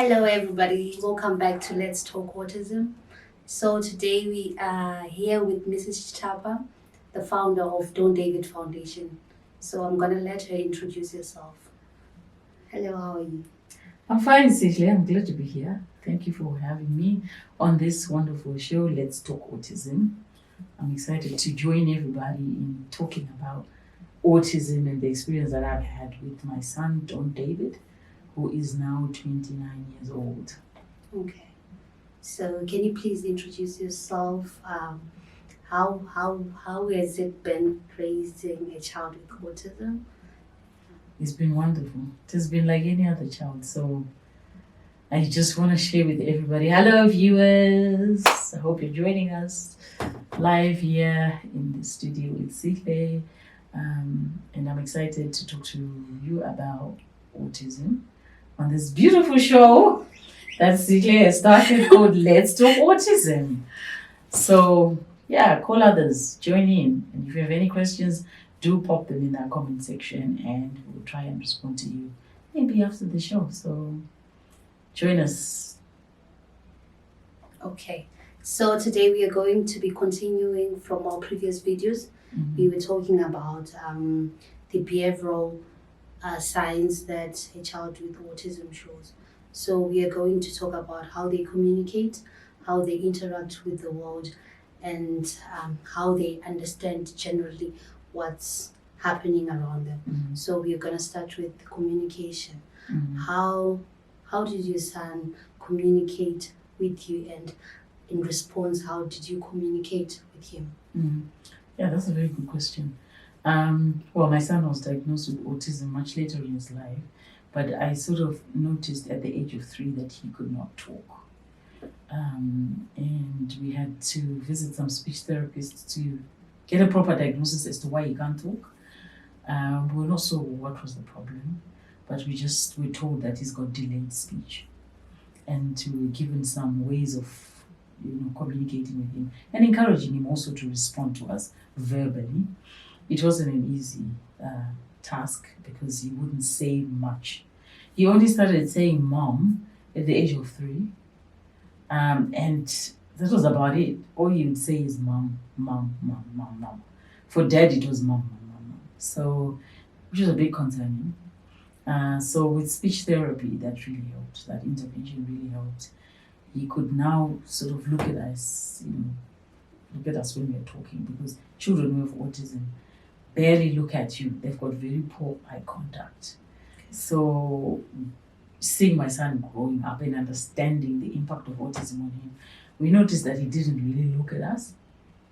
Hello, everybody. Welcome back to Let's Talk Autism. So, today we are here with Mrs. Chapa, the founder of Don David Foundation. So, I'm going to let her introduce herself. Hello, how are you? I'm fine, Sijle. I'm glad to be here. Thank you for having me on this wonderful show, Let's Talk Autism. I'm excited to join everybody in talking about autism and the experience that I've had with my son, Don David, who is now 29 years old. Okay. So, can you please introduce yourself? How has it been raising a child with autism? It's been wonderful. It has been like any other child. So I just want to share with everybody. Hello, viewers. I hope you're joining us live here in the studio with Sijle. And I'm excited to talk to you about autism on this beautiful show that Sijle has started called Let's Talk Autism. So, yeah, call others, join in. And if you have any questions, do pop them in that comment section and we'll try and respond to you maybe after the show. So, join us. Okay. So, today we are going to be continuing from our previous videos. We were talking about the behavioral signs that a child with autism shows. So we are going to talk about how they communicate, how they interact with the world, and how they understand generally what's happening around them. So we are going to start with the communication. How did your son communicate with you, and in response, how did you communicate with him? Yeah, that's a very good question. Well, my son was diagnosed with autism much later in his life, but I sort of noticed at the age of 3 that he could not talk. And we had to visit some speech therapists to get a proper diagnosis as to why he can't talk. We were not sure what was the problem, but we were told that he's got delayed speech. And we were given some ways of communicating with him and encouraging him also to respond to us verbally. It wasn't an easy task because he wouldn't say much. He only started saying mom at the age of 3. And that was about it. All he would say is mom, mom, mom, mom, mom. For dad, it was mom, mom, mom, mom. So, which was a bit concerning. So with speech therapy, that really helped. That intervention really helped. He could now sort of look at us, look at us when we're talking, because children with autism barely look at you. They've got very poor eye contact. So seeing my son growing up and understanding the impact of autism on him, we noticed that he didn't really look at us.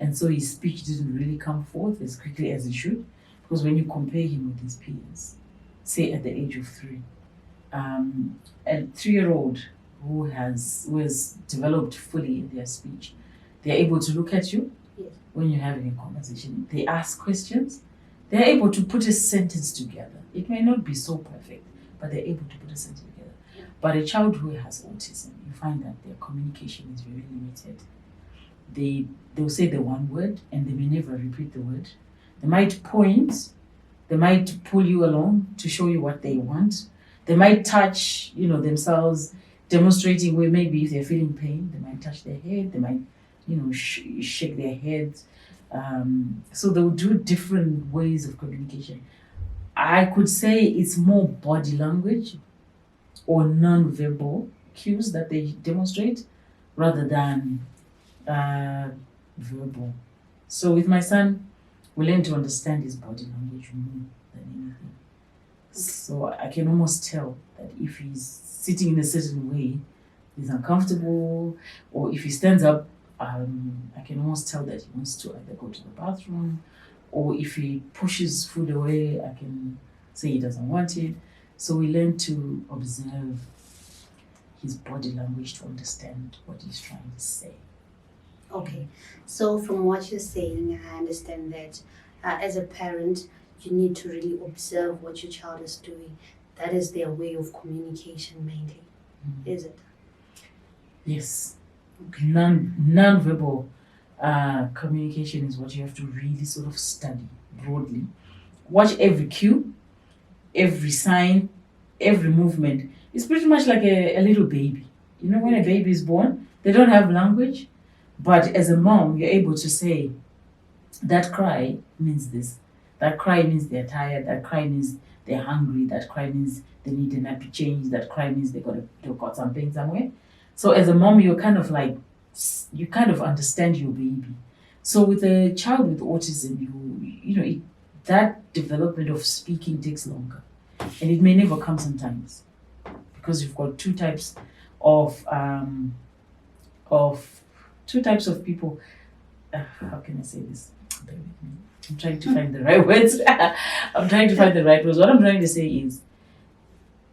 And so his speech didn't really come forth as quickly as it should. Because when you compare him with his peers, say at the age of 3, a 3-year-old who has developed fully in their speech, they're able to look at you when you're having a conversation. They ask questions. They're able to put a sentence together. It may not be so perfect, but they're able to put a sentence together. But a child who has autism, you find that their communication is very limited. They'll say the one word and they may never repeat the word. They might point, they might pull you along to show you what they want. They might touch, themselves, demonstrating where maybe if they're feeling pain, they might touch their head, they might, shake their heads. So they'll do different ways of communication. I could say it's more body language or non-verbal cues that they demonstrate rather than verbal. So with my son, we learn to understand his body language more than anything. So I can almost tell that if he's sitting in a certain way, he's uncomfortable, or if he stands up, I can almost tell that he wants to either go to the bathroom, or if he pushes food away, I can say he doesn't want it. So we learn to observe his body language to understand what he's trying to say. Okay, so from what you're saying, I understand that as a parent, you need to really observe what your child is doing. That is their way of communication mainly, is it? Yes. Non-verbal communication is what you have to really sort of study broadly. Watch every cue, every sign, every movement, it's pretty much like a little baby. You know, when a baby is born, they don't have language, but as a mom, you're able to say, that cry means this. That cry means they're tired. That cry means they're hungry. That cry means they need a nappy change. That cry means they've got something somewhere. So as a mom, you're kind of like, you kind of understand your baby. So with a child with autism, that development of speaking takes longer, and it may never come sometimes, because you've got of of two types of people. How can I say this? Bear with me. I'm trying to find the right words. I'm trying to find the right words. What I'm trying to say is,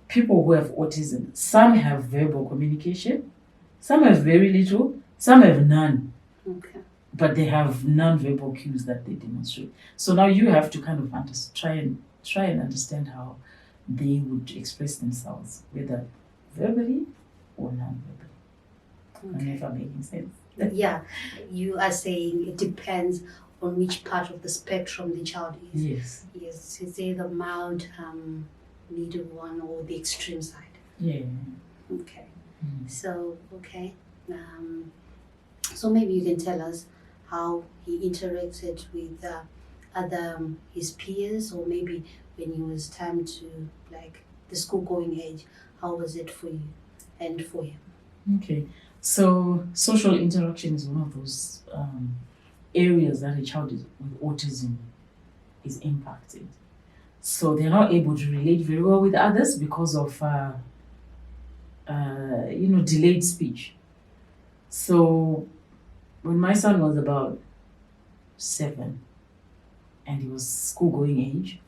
people who have autism, some have verbal communication, some have very little, some have none. Okay. But they have non-verbal cues that they demonstrate. So now you have to kind of try and understand how they would express themselves, whether verbally or non-verbally. I don't know if I'm making sense. Yeah, you are saying it depends on which part of the spectrum the child is. Yes. Yes, it's either mild, middle one, or the extreme side. Yeah. Okay. So, okay. So maybe you can tell us how he interacted with other his peers, or maybe when it was time to, like, the school going age, how was it for you and for him? Okay. So social interaction is one of those areas that a child with autism is impacted. So they're not able to relate very well with others because of delayed speech. So when my son was about 7 and he was school going age,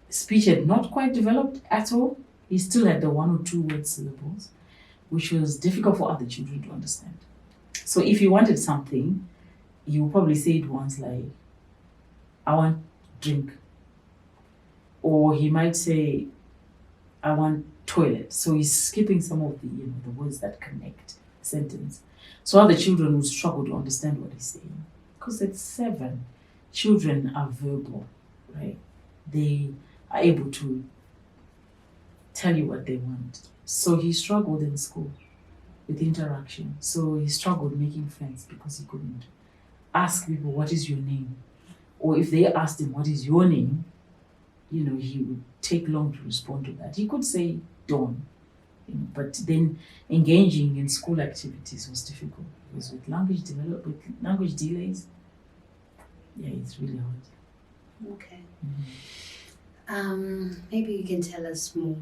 speech had not quite developed at all. He still had the 1 or 2 word syllables, which was difficult for other children to understand. So if he wanted something, he would probably say it once, like, I want drink. Or he might say, I want toilet. So he's skipping some of the words that connect a sentence. So other children would struggle to understand what he's saying. Because at 7, children are verbal, right? They are able to tell you what they want. So he struggled in school with interaction. So he struggled making friends because he couldn't ask people, what is your name? Or if they asked him, what is your name? He would take long to respond to that. He could say Dawn, but then engaging in school activities was difficult. Because with language delays, it's really hard. Okay. Maybe you can tell us more.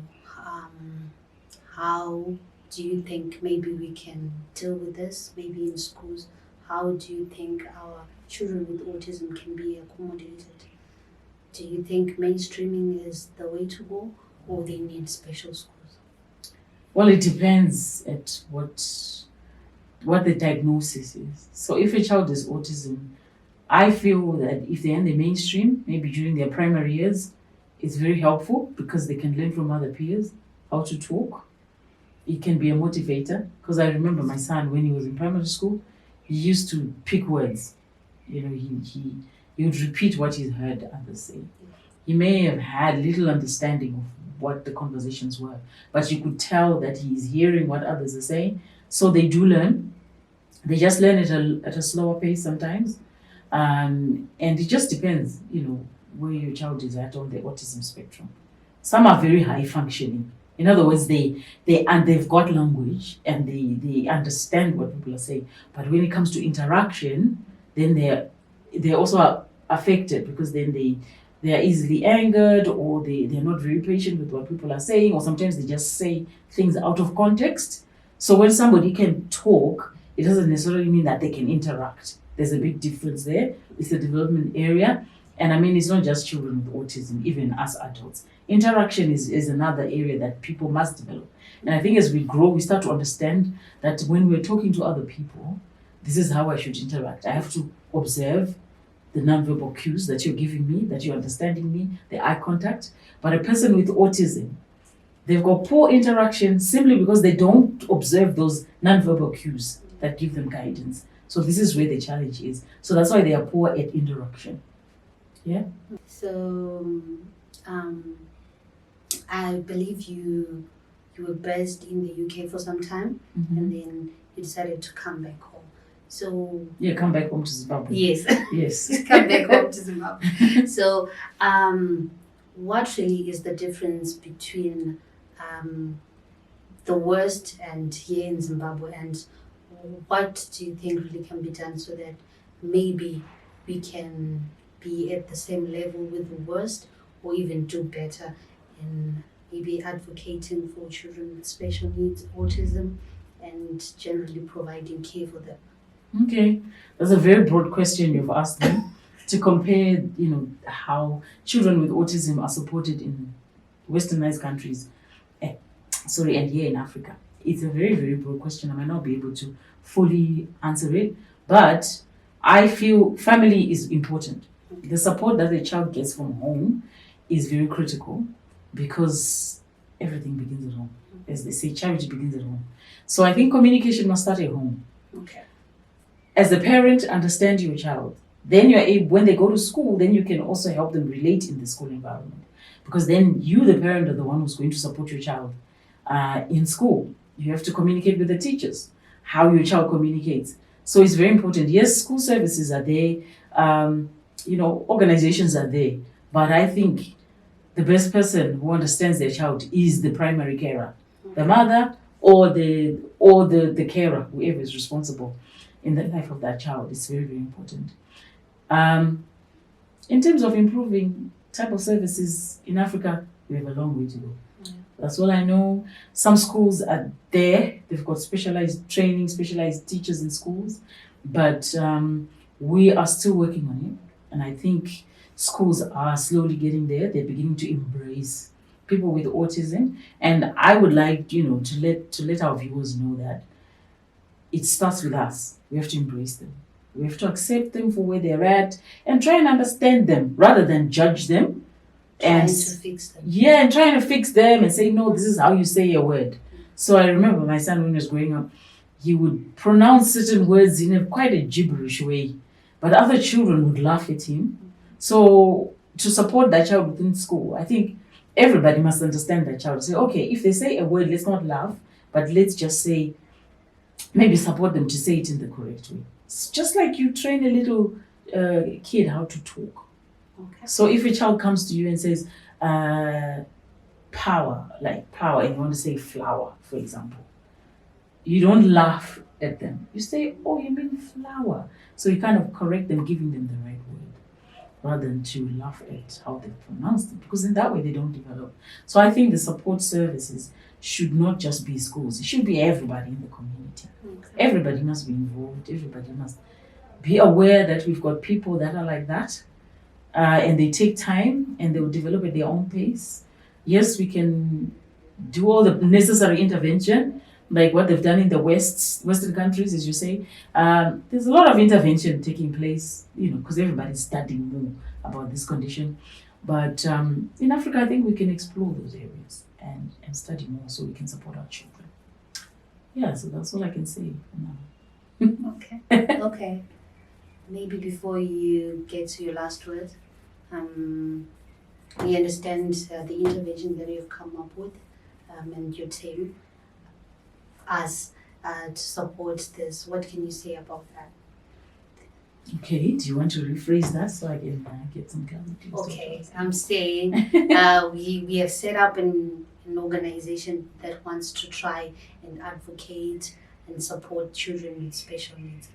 How do you think maybe we can deal with this? Maybe in schools, how do you think our children with autism can be accommodated? Do you think mainstreaming is the way to go, or they need special schools? Well, it depends at what the diagnosis is. So if a child is autism, I feel that if they're in the mainstream, maybe during their primary years, it's very helpful because they can learn from other peers how to talk. It can be a motivator, because I remember my son, when he was in primary school, he used to pick words. He would repeat what he heard others say. He may have had little understanding of what the conversations were, but you could tell that he's hearing what others are saying. So they do learn. They just learn at a slower pace sometimes. And it just depends, where your child is at on the autism spectrum. Some are very high functioning. In other words, they've got language and they understand what people are saying. But when it comes to interaction, then they're also affected, because then they are easily angered, or they're not very patient with what people are saying, or sometimes they just say things out of context. So when somebody can talk, it doesn't necessarily mean that they can interact. There's a big difference there. It's a development area. And it's not just children with autism, even us adults. Interaction is another area that people must develop. And I think as we grow, we start to understand that when we're talking to other people, this is how I should interact. I have to observe the nonverbal cues that you're giving me, that you're understanding me, the eye contact. But a person with autism, they've got poor interaction simply because they don't observe those nonverbal cues that give them guidance. So this is where the challenge is. So that's why they are poor at interaction. Yeah. So, I believe you you were based in the UK for some time, Mhm. and then you decided to come back home. So Yeah, come back home to Zimbabwe. yes, Yes. come back home to Zimbabwe. So, what really is the difference between the worst and here in Zimbabwe, and what do you think really can be done so that maybe we can be at the same level with the worst, or even do better in maybe advocating for children with special needs, autism, and generally providing care for them? Okay, that's a very broad question you've asked me to compare, how children with autism are supported in westernized countries, and here in Africa. It's a very, very broad question. I might not be able to fully answer it, but I feel family is important. The support that the child gets from home is very critical because everything begins at home. As they say, charity begins at home. So I think communication must start at home. Okay. As a parent, understand your child. Then you're able, when they go to school, then you can also help them relate in the school environment. Because then you, the parent, are the one who's going to support your child in school. You have to communicate with the teachers, how your child communicates. So it's very important. Yes, school services are there, organizations are there. But I think the best person who understands their child is the primary carer, the mother or the carer, whoever is responsible in the life of that child. It's very, very important. In terms of improving type of services in Africa, we have a long way to go. Yeah. That's all I know. Some schools are there. They've got specialized training, specialized teachers in schools. But we are still working on it. And I think schools are slowly getting there. They're beginning to embrace people with autism. And I would like, to let our viewers know that it starts with us. We have to embrace them. We have to accept them for where they're at and try and understand them rather than judge them. Trying to fix them. Yeah, and trying to fix them and say, no, this is how you say a word. So I remember my son when he was growing up, he would pronounce certain words in quite a gibberish way, but other children would laugh at him. So to support that child within school, I think everybody must understand that child. Say, okay, if they say a word, let's not laugh, but let's just say, maybe support them to say it in the correct way. It's just like you train a little kid how to talk. Okay. So if a child comes to you and says, power, and you want to say flower, for example, you don't laugh at them. You say, oh, you mean flower. So you kind of correct them, giving them the right word, rather than to laugh at how they pronounce them, because in that way they don't develop. So I think the support services should not just be schools. It should be everybody in the community. Okay. Everybody must be involved. Everybody must be aware that we've got people that are like that. And they take time and they will develop at their own pace. Yes, we can do all the necessary intervention, like what they've done in the Western countries, as you say. There's a lot of intervention taking place, because everybody's studying more about this condition. But in Africa, I think we can explore those areas and study more so we can support our children. Yeah, so that's all I can say for now. Okay. Okay. Maybe before you get to your last word, we understand the intervention that you've come up with and your team as to support this. What can you say about that? Okay, do you want to rephrase that so I can get some clarity? Okay, I'm saying we have set up an organization that wants to try and advocate and support children with special needs.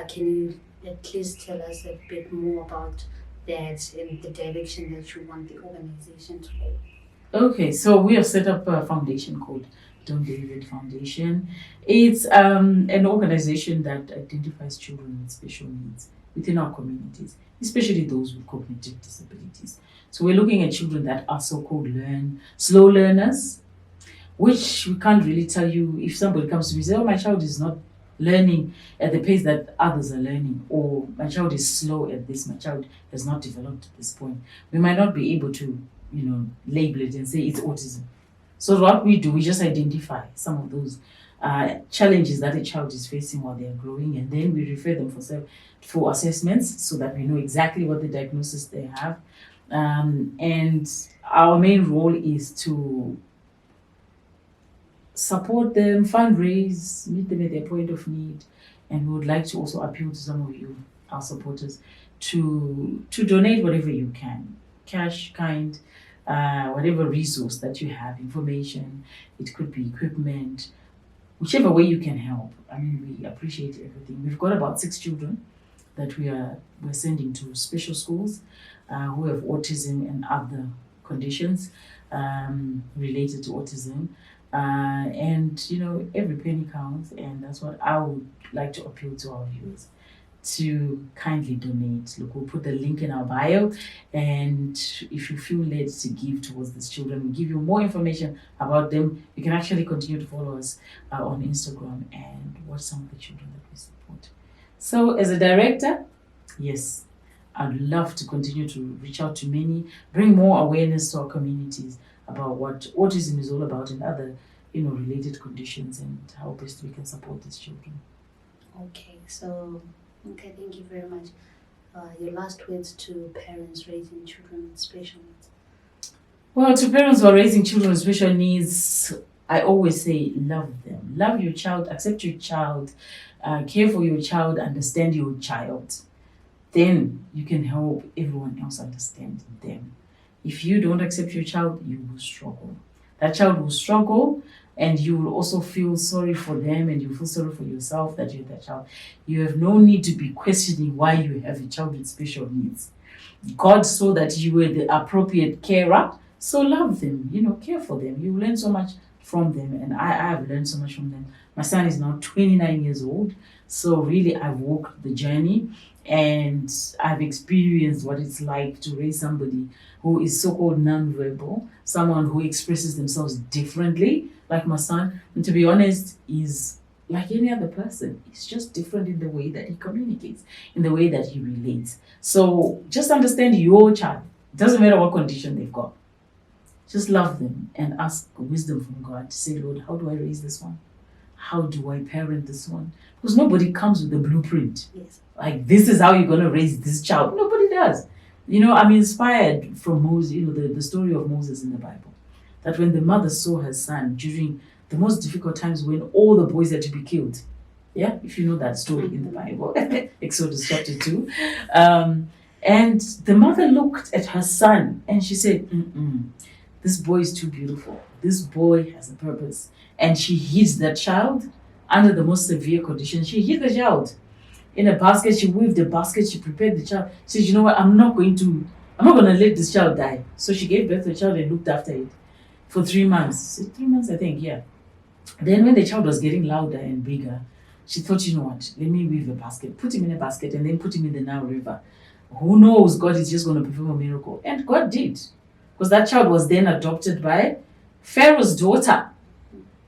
Can you at least tell us a bit more about that and the direction that you want the organization to go? Okay, so we have set up a foundation called Don't David Foundation. It's an organization that identifies children with special needs within our communities, especially those with cognitive disabilities. So we're looking at children that are so-called slow learners, which we can't really tell you. If somebody comes to me and says, oh, my child is not learning at the pace that others are learning, or my child is slow at this, my child has not developed at this point, we might not be able to, label it and say it's autism. So what we do, we just identify some of those challenges that a child is facing while they are growing, and then we refer them for assessments so that we know exactly what the diagnosis they have. And our main role is to support them, fundraise, meet them at their point of need. And we would like to also appeal to some of you, our supporters, to donate whatever you can, cash, kind, whatever resource that you have, information. It could be equipment, whichever way you can help. I mean, we appreciate everything. We've got about 6 children that we're sending to special schools who have autism and other conditions related to autism. And you know, every penny counts, and that's what I would like to appeal to our viewers to kindly donate. Look, we'll put the link in our bio, and if you feel led to give towards these children, we'll give you more information about them. You can actually continue to follow us on Instagram and watch some of the children that we support. So, as a director, yes, I'd love to continue to reach out to many, bring more awareness to our communities about what autism is all about and other, you know, related conditions, and how best we can support these children. Okay, thank you very much. Your last words to parents raising children with special needs. Well, to parents who are raising children with special needs, I always say love them. Love your child, accept your child, care for your child, understand your child. Then you can help everyone else understand them. If you don't accept your child, you will struggle. That child will struggle, and you will also feel sorry for them, and you feel sorry for yourself that you're that child. You have no need to be questioning why you have a child with special needs. God saw that you were the appropriate carer, so love them, you know, care for them. You learn so much from them, and I have learned so much from them. My son is now 29 years old, so really I've walked the journey, and I've experienced what it's like to raise somebody who is so-called non-verbal, someone who expresses themselves differently, like my son. And to be honest, is like any other person. He's just different in the way that he communicates, in the way that he relates. So just understand your child. It doesn't matter what condition they've got. Just love them and ask wisdom from God to say, Lord, how do I raise this one? How do I parent this one? Because nobody comes with a blueprint. Yes. Like, this is how you're going to raise this child. Nobody does. You know, I'm inspired from Moses, you know, the story of Moses in the Bible. That when the mother saw her son during the most difficult times when all the boys had to be killed. Yeah, if you know that story in the Bible, Exodus chapter 2. And the mother looked at her son and she said, this boy is too beautiful. This boy has a purpose. And she hid that child under the most severe conditions. She hid the child in a basket. She weaved a basket. She prepared the child. She said, you know what, I'm not going to let this child die. So she gave birth to the child and looked after it for 3 months. 3 months, I think, yeah. Then when the child was getting louder and bigger, she thought, you know what, let me weave a basket, put him in a basket, and then put him in the Nile River. Who knows, God is just going to perform a miracle. And God did. Because that child was then adopted by Pharaoh's daughter.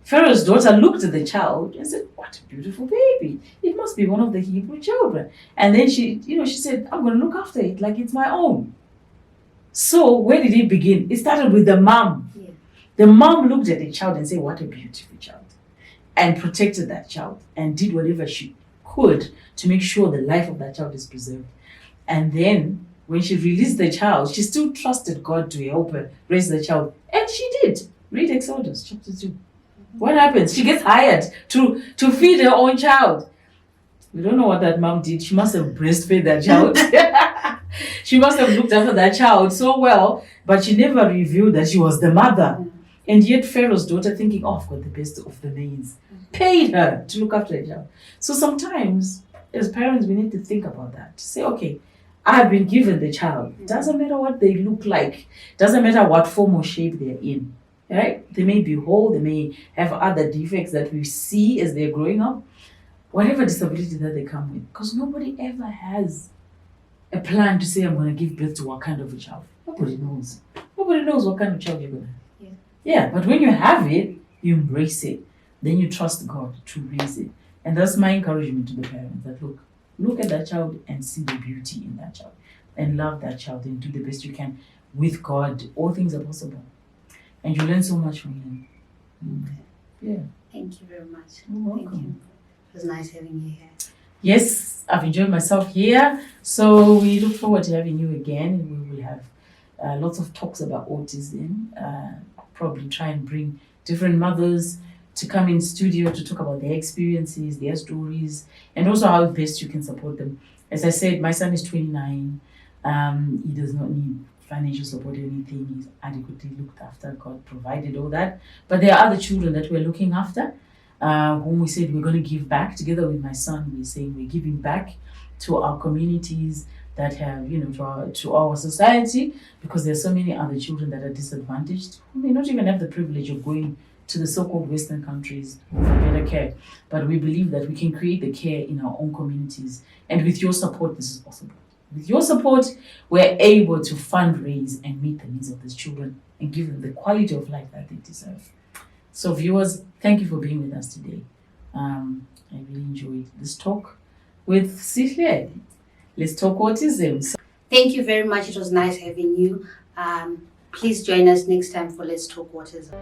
Pharaoh's daughter looked at the child and said, what a beautiful baby. It must be one of the Hebrew children. And then she said, I'm going to look after it like it's my own. So where did it begin? It started with the mom. Yeah. The mom looked at the child and said, what a beautiful child. And protected that child and did whatever she could to make sure the life of that child is preserved. And then when she released the child, she still trusted God to help her raise the child. And she did. Read Exodus chapter 2. What happens? She gets hired to feed her own child. We don't know what that mom did. She must have breastfed that child. She must have looked after that child so well, but she never revealed that she was the mother. And yet Pharaoh's daughter, thinking, oh, I've got the best of the maids, paid her to look after the child. So sometimes, as parents, we need to think about that. To say, okay, I've been given the child. Doesn't matter what they look like. Doesn't matter what form or shape they're in. Right? They may be whole, they may have other defects that we see as they're growing up, whatever disability that they come with. Because nobody ever has a plan to say, I'm going to give birth to what kind of a child. Nobody knows. Nobody knows what kind of child you're going to have. Yeah, but when you have it, you embrace it. Then you trust God to raise it. And that's my encouragement to the parents, that look at that child and see the beauty in that child. And love that child and do the best you can. With God, all things are possible. And you learn so much from him. Yeah. Thank you very much. You're welcome. Thank you. It was nice having you here. Yes, I've enjoyed myself here. So we look forward to having you again. We will have lots of talks about autism. Probably try and bring different mothers to come in studio to talk about their experiences, their stories, and also how best you can support them. As I said, my son is 29. He does not need financial support or anything. He's adequately looked after. God provided all that. But there are other children that we're looking after, whom we said we're going to give back. Together with my son, we're saying we're giving back to our communities that have, to our society, because there are so many other children that are disadvantaged who may not even have the privilege of going to the so-called Western countries for better care. But we believe that we can create the care in our own communities. And with your support, this is possible. With your support, we're able to fundraise and meet the needs of these children and give them the quality of life that they deserve. So viewers, thank you for being with us today. I really enjoyed this talk with Sifie. Let's talk autism. Thank you very much. It was nice having you. Please join us next time for Let's Talk Autism.